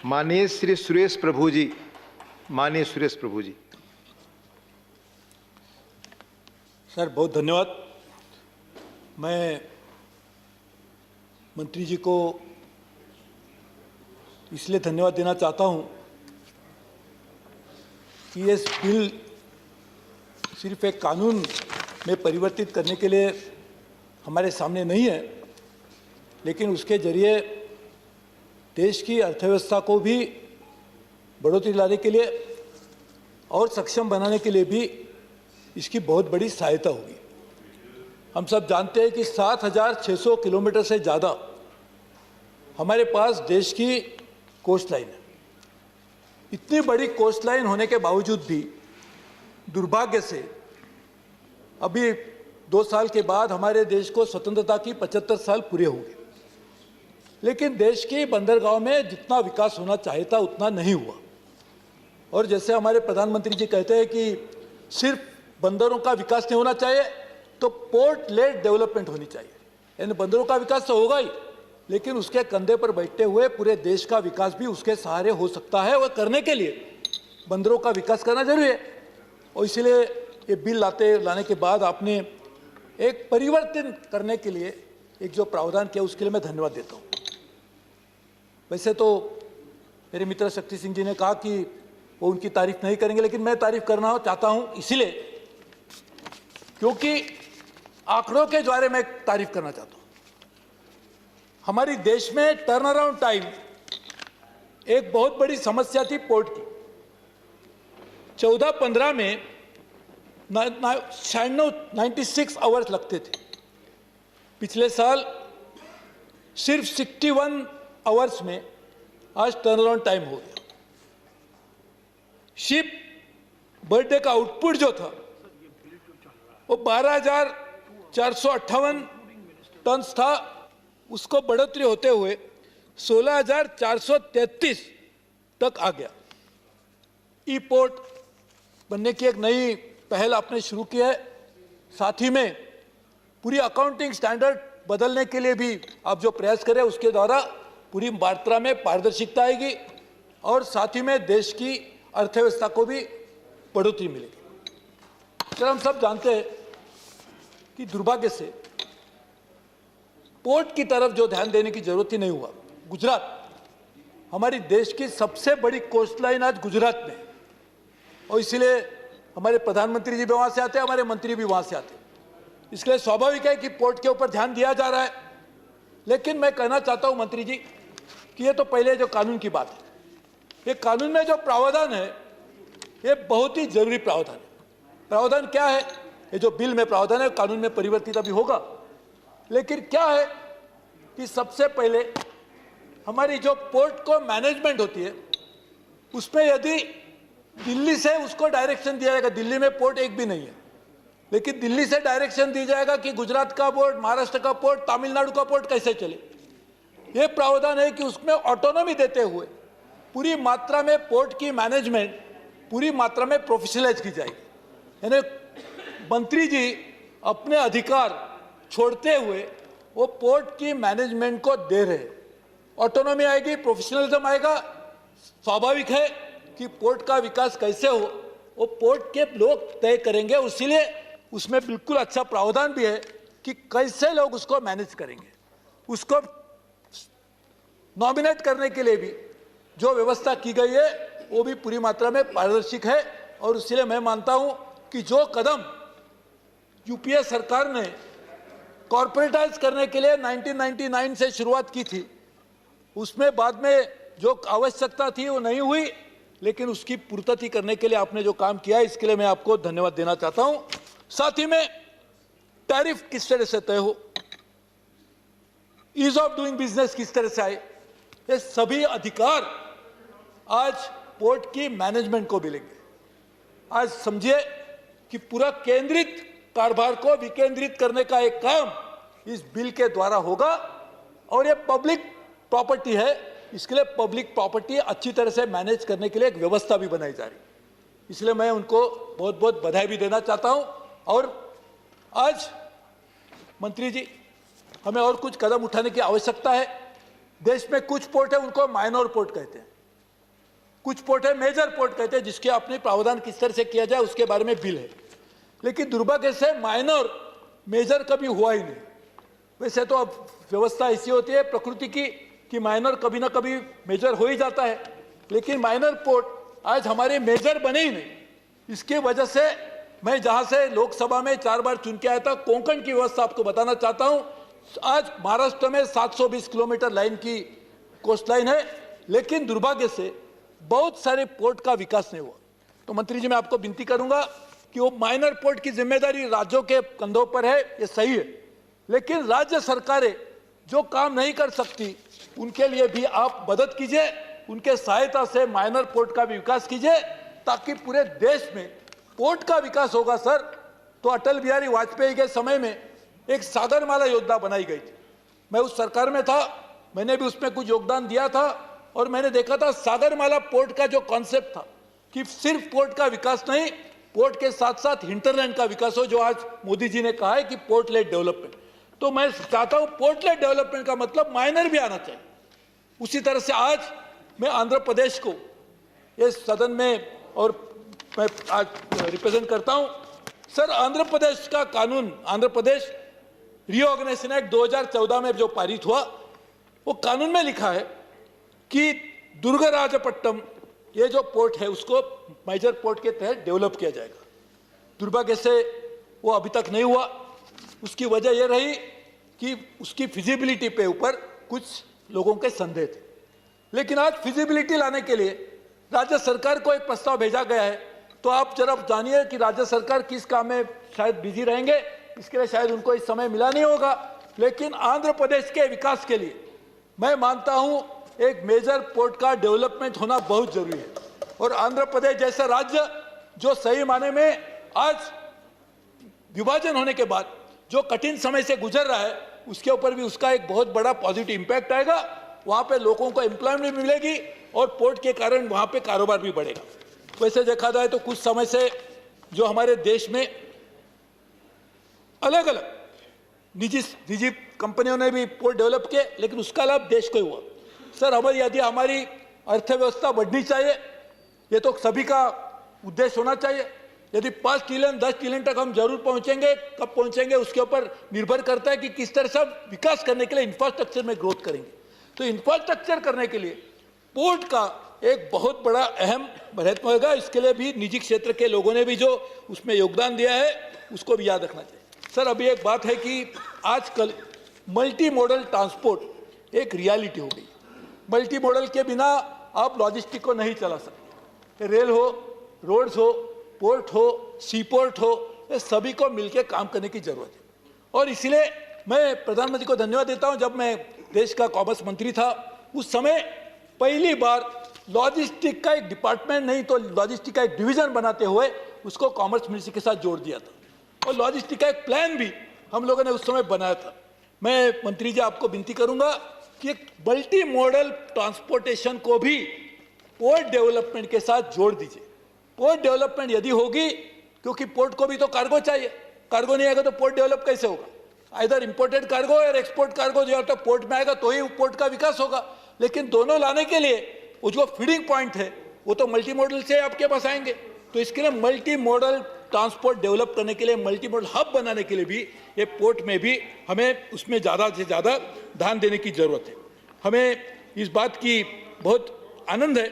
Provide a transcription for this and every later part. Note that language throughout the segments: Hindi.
माननीय श्री सुरेश प्रभु जी, माननीय सुरेश प्रभु जी। सर बहुत धन्यवाद। मैं मंत्री जी को इसलिए धन्यवाद देना चाहता हूं कि ये बिल सिर्फ एक कानून में परिवर्तित करने के लिए हमारे सामने नहीं है, लेकिन उसके जरिए देश की अर्थव्यवस्था को भी बढ़ोतरी लाने के लिए और सक्षम बनाने के लिए भी इसकी बहुत बड़ी सहायता होगी। हम सब जानते हैं कि 7,600 किलोमीटर से ज़्यादा हमारे पास देश की कोस्ट लाइन है। इतनी बड़ी कोस्ट लाइन होने के बावजूद भी दुर्भाग्य से अभी 2 साल के बाद हमारे देश को स्वतंत्रता की 75 साल पूरे हो गए, लेकिन देश के बंदरगाह में जितना विकास होना चाहिए था उतना नहीं हुआ। और जैसे हमारे प्रधानमंत्री जी कहते हैं कि सिर्फ बंदरों का विकास नहीं होना चाहिए, तो पोर्ट लेड डेवलपमेंट होनी चाहिए। यानी बंदरों का विकास तो होगा ही, लेकिन उसके कंधे पर बैठते हुए पूरे देश का विकास भी उसके सहारे हो सकता है। और करने के लिए बंदरों का विकास करना जरूरी है। और इसलिए ये बिल लाने के बाद आपने एक परिवर्तन करने के लिए एक जो प्रावधान किया उसके लिए मैं धन्यवाद देता हूँ। वैसे तो मेरे मित्र शक्ति सिंह जी ने कहा कि वो उनकी तारीफ नहीं करेंगे, लेकिन मैं तारीफ करना चाहता हूँ इसलिए क्योंकि आंकड़ों के द्वारा मैं तारीफ करना चाहता हूँ। हमारी देश में टर्न अराउंड टाइम एक बहुत बड़ी समस्या थी पोर्ट की। 14-15 में 96 आवर्स लगते थे। पिछले साल सिर्फ 61 आवर्स में आज टर्न अराउंड टाइम हो गया। शिप बर्थडे का आउटपुट जो था वो 12,458 टन था, उसको बढ़ोतरी होते हुए 16,433 तक आ गया। ई पोर्ट बनने की एक नई पहल आपने शुरू की है। साथ ही में पूरी अकाउंटिंग स्टैंडर्ड बदलने के लिए भी आप जो प्रयास करें उसके द्वारा पूरी मात्रा में पारदर्शिता आएगी और साथ ही में देश की अर्थव्यवस्था को भी बढ़ोतरी मिलेगी। सर हम सब जानते हैं कि दुर्भाग्य से पोर्ट की तरफ जो ध्यान देने की जरूरत ही नहीं हुआ। गुजरात हमारी देश की सबसे बड़ी कोस्ट लाइन आज गुजरात में, और इसलिए हमारे प्रधानमंत्री जी भी वहां से आते हैं, हमारे मंत्री भी वहां से आते हैं। इसलिए स्वाभाविक है कि पोर्ट के ऊपर ध्यान दिया जा रहा है। लेकिन मैं कहना चाहता हूं मंत्री जी कि ये तो पहले जो कानून की बात है, ये कानून में जो प्रावधान है ये बहुत ही जरूरी प्रावधान है। प्रावधान क्या है? ये जो बिल में प्रावधान है कानून में परिवर्तित अभी होगा, लेकिन क्या है कि सबसे पहले हमारी जो पोर्ट को मैनेजमेंट होती है उसमें यदि दिल्ली से उसको डायरेक्शन दिया जाएगा, दिल्ली में पोर्ट एक भी नहीं है, लेकिन दिल्ली से डायरेक्शन दी जाएगा कि गुजरात का पोर्ट, महाराष्ट्र का पोर्ट, तमिलनाडु का पोर्ट कैसे चले। यह प्रावधान है कि उसमें ऑटोनॉमी देते हुए पूरी मात्रा में पोर्ट की मैनेजमेंट पूरी मात्रा में प्रोफेशनलाइज की जाएगी। यानी मंत्री जी अपने अधिकार छोड़ते हुए वो पोर्ट की मैनेजमेंट को दे रहे। ऑटोनॉमी आएगी, प्रोफेशनलिज्म आएगा। स्वाभाविक है कि पोर्ट का विकास कैसे हो वो पोर्ट के लोग तय करेंगे। इसीलिए उसमें बिल्कुल अच्छा प्रावधान भी है कि कैसे लोग उसको मैनेज करेंगे। उसको नॉमिनेट करने के लिए भी जो व्यवस्था की गई है वो भी पूरी मात्रा में पारदर्शिक है। और इसलिए मैं मानता हूं कि जो कदम यूपीए सरकार ने कॉर्पोरेटाइज करने के लिए 1999 से शुरुआत की थी, उसमें बाद में जो आवश्यकता थी वो नहीं हुई, लेकिन उसकी पूर्ति करने के लिए आपने जो काम किया इसके लिए मैं आपको धन्यवाद देना चाहता हूं। साथ ही में टैरिफ किस तरह से तय हो, ईज ऑफ डूइंग बिजनेस किस तरह से आए, ये सभी अधिकार आज पोर्ट की मैनेजमेंट को मिलेंगे। आज समझिए कि पूरा केंद्रित कारोबार को विकेंद्रित करने का एक काम इस बिल के द्वारा होगा। और ये पब्लिक प्रॉपर्टी है, इसके लिए पब्लिक प्रॉपर्टी अच्छी तरह से मैनेज करने के लिए एक व्यवस्था भी बनाई जा रही है। इसलिए मैं उनको बहुत बहुत बधाई भी देना चाहता हूं। और आज मंत्री जी हमें और कुछ कदम उठाने की आवश्यकता है। देश में कुछ पोर्ट है उनको माइनर पोर्ट कहते हैं, कुछ पोर्ट है मेजर पोर्ट कहते हैं, जिसके अपने प्रावधान किस तरह से किया जाए उसके बारे में बिल है। लेकिन दुर्भाग्य से माइनर मेजर कभी हुआ ही नहीं। वैसे तो अब व्यवस्था ऐसी होती है प्रकृति की कि माइनर कभी ना कभी मेजर हो ही जाता है, लेकिन माइनर पोर्ट आज हमारे मेजर बने ही नहीं। इसकी वजह से मैं जहां से लोकसभा में 4 बार चुन के आया था, कोंकण की व्यवस्था आपको बताना चाहता हूं। आज महाराष्ट्र में 720 किलोमीटर लाइन की कोस्ट लाइन है, लेकिन दुर्भाग्य से बहुत सारे पोर्ट का विकास नहीं हुआ। तो मंत्री जी, मैं आपको विनती करूंगा कि वो माइनर पोर्ट की जिम्मेदारी राज्यों के कंधों पर है, ये सही है, लेकिन राज्य सरकारें जो काम नहीं कर सकती उनके लिए भी आप मदद कीजिए, उनके सहायता से माइनर पोर्ट का भी विकास कीजिए, ताकि पूरे देश में पोर्ट का विकास होगा। सर, तो अटल बिहारी वाजपेयी के समय में एक सागरमाला योजना बनाई गई थी। मैं उस सरकार में था, मैंने भी उसमें कुछ योगदान दिया था, और मैंने देखा था सागरमाला पोर्ट का जो कॉन्सेप्ट था कि सिर्फ पोर्ट का विकास नहीं, पोर्ट के साथ साथ हिंटरलैंड का विकास हो, जो आज मोदी जी ने कहा है कि पोर्ट लेड डेवलपमेंट। तो मैं चाहता हूं पोर्ट लेड डेवलपमेंट का मतलब माइनर भी आना चाहिए। उसी तरह से आज मैं आंध्र प्रदेश को इस सदन में, और मैं आज रिप्रेजेंट करता हूं। सर, आंध्र प्रदेश का कानून, आंध्र प्रदेश रीऑर्गेनाइजेशन एक्ट 2014 में जो पारित हुआ, वो कानून में लिखा है कि दुर्गाराजपट्टनम ये जो पोर्ट है उसको मेजर पोर्ट के तहत डेवलप किया जाएगा। दुर्भाग्य से वो अभी तक नहीं हुआ। उसकी वजह यह रही कि उसकी फिजिबिलिटी पे ऊपर कुछ लोगों के संदेह थे। लेकिन आज फिजिबिलिटी लाने के लिए राज्य सरकार को एक प्रस्ताव भेजा गया है। तो आप जरा जानिए कि राज्य सरकार किस काम में शायद बिजी रहेंगे, इसके लिए शायद उनको इस समय मिला नहीं होगा। लेकिन आंध्र प्रदेश के विकास के लिए मैं मानता हूं एक मेजर पोर्ट का डेवलपमेंट होना बहुत जरूरी है। और आंध्र प्रदेश जैसा राज्य जो सही माने में आज विभाजन होने के बाद जो कठिन समय से गुजर रहा है, उसके ऊपर भी उसका एक बहुत बड़ा पॉजिटिव इंपैक्ट आएगा। वहां पे लोगों को एम्प्लॉयमेंट भी मिलेगी और पोर्ट के कारण वहां पे कारोबार भी बढ़ेगा। वैसे देखा जाए तो कुछ समय से जो हमारे देश में अलग अलग निजी कंपनियों ने भी पोर्ट डेवलप किए, लेकिन उसका लाभ देश को ही हुआ। सर, यदि हमारी अर्थव्यवस्था बढ़नी चाहिए, ये तो सभी का उद्देश्य होना चाहिए। यदि 5 ट्रिलियन 10 ट्रिलियन तक हम जरूर पहुंचेंगे, कब पहुंचेंगे उसके ऊपर निर्भर करता है कि किस तरह से विकास करने के लिए इंफ्रास्ट्रक्चर में ग्रोथ करेंगे। तो इंफ्रास्ट्रक्चर करने के लिए पोर्ट का एक बहुत बड़ा अहम महत्व होगा। इसके लिए भी निजी क्षेत्र के लोगों ने भी जो उसमें योगदान दिया है उसको भी याद रखना चाहिए। सर, अभी एक बात है कि आजकल मल्टी मॉडल ट्रांसपोर्ट एक रियलिटी हो गई। मल्टी मॉडल के बिना आप लॉजिस्टिक को नहीं चला सकते। रेल हो, रोड्स हो, पोर्ट हो, सी पोर्ट हो, ये सभी को मिलकर काम करने की जरूरत है। और इसलिए मैं प्रधानमंत्री को धन्यवाद देता हूं। जब मैं देश का कॉमर्स मंत्री था, उस समय पहली बार लॉजिस्टिक का एक डिपार्टमेंट नहीं तो लॉजिस्टिक का एक डिवीजन बनाते हुए उसको कॉमर्स मिनिस्ट्री के साथ जोड़ दिया था, और लॉजिस्टिक का एक प्लान भी हम लोगों ने उस समय बनाया था। मैं मंत्री जी आपको विनती करूंगा कि एक मल्टी मॉडल ट्रांसपोर्टेशन को भी पोर्ट डेवलपमेंट के साथ जोड़ दीजिए। पोर्ट डेवलपमेंट यदि होगी, क्योंकि पोर्ट को भी तो कार्गो चाहिए, कार्गो नहीं आएगा तो पोर्ट डेवलप कैसे होगा। इधर इंपोर्टेड कार्गो और एक्सपोर्ट कार्गो जो तो पोर्ट में आएगा तो ही पोर्ट का विकास होगा। लेकिन दोनों लाने के लिए वो जो फीडिंग पॉइंट है वो तो मल्टी मॉडल से आपके पास आएंगे। तो इसके लिए मल्टी मॉडल ट्रांसपोर्ट डेवलप करने के लिए, मल्टी मॉडल हब बनाने के लिए भी ये पोर्ट में भी हमें उसमें ज़्यादा से ज़्यादा ध्यान देने की ज़रूरत है। हमें इस बात की बहुत आनंद है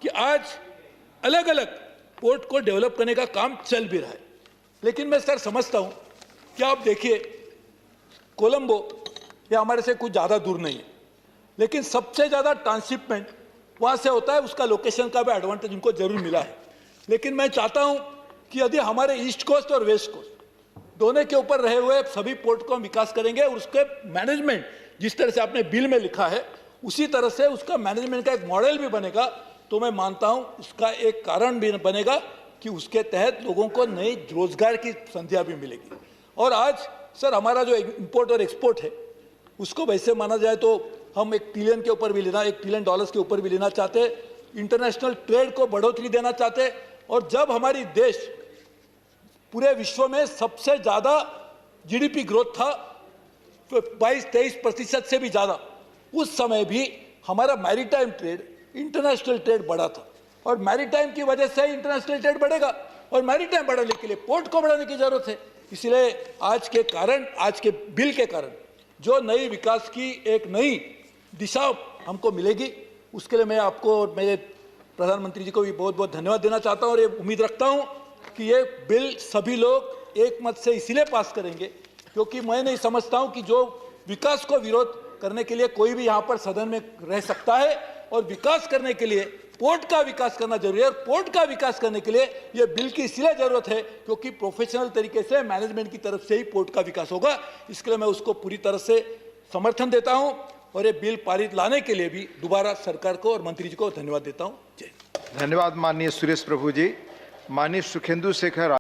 कि आज अलग अलग पोर्ट को डेवलप करने का काम चल भी रहा है। लेकिन मैं सर समझता हूँ कि आप देखिए, कोलंबो ये हमारे से कुछ ज़्यादा दूर नहीं है, लेकिन सबसे ज़्यादा ट्रांसशिपमेंट वहाँ से होता है। उसका लोकेशन का भी एडवांटेज उनको जरूर मिला है। लेकिन मैं चाहता हूँ कि यदि हमारे ईस्ट कोस्ट और वेस्ट कोस्ट दोनों के ऊपर रहे हुए सभी पोर्ट को हम विकास करेंगे और उसके मैनेजमेंट जिस तरह से आपने बिल में लिखा है उसी तरह से उसका मैनेजमेंट का एक मॉडल भी बनेगा, तो मैं मानता हूं उसका एक कारण भी बनेगा कि उसके तहत लोगों को नई रोजगार की संधियां भी मिलेगी। और आज सर हमारा जो इंपोर्ट और एक्सपोर्ट है उसको वैसे माना जाए तो हम 1 ट्रिलियन के ऊपर भी लेना, $1 ट्रिलियन के ऊपर भी लेना चाहते, इंटरनेशनल ट्रेड को बढ़ोतरी देना चाहते। और जब हमारी देश पूरे विश्व में सबसे ज्यादा जीडीपी ग्रोथ था, 22-23% से भी ज्यादा, उस समय भी हमारा मैरीटाइम ट्रेड, इंटरनेशनल ट्रेड बढ़ा था। और मैरीटाइम की वजह से इंटरनेशनल ट्रेड बढ़ेगा और मैरीटाइम बढ़ाने के लिए पोर्ट को बढ़ाने की जरूरत है। इसलिए आज के बिल के कारण जो नई विकास की एक नई दिशा हमको मिलेगी, उसके लिए मैं आपको और मेरे प्रधानमंत्री जी को भी बहुत बहुत धन्यवाद देना चाहता हूं और ये उम्मीद रखता हूं कि ये बिल सभी लोग एक मत से इसीलिए पास करेंगे क्योंकि मैं नहीं समझता हूं कि जो विकास को विरोध करने के लिए कोई भी यहां पर सदन में रह सकता है और विकास करने के लिए पोर्ट का विकास करना जरूरी है और पोर्ट का विकास करने के लिए ये बिल की इसलिए जरूरत है क्योंकि प्रोफेशनल तरीके से मैनेजमेंट की तरफ से ही पोर्ट का विकास होगा। इसके लिए मैं उसको पूरी तरह से समर्थन देता हूं और ये बिल पारित लाने के लिए भी दोबारा सरकार को और मंत्री जी को धन्यवाद देता हूं। जय हिंद। धन्यवाद माननीय सुरेश प्रभु जी। माननीय सुखेंदु शेखर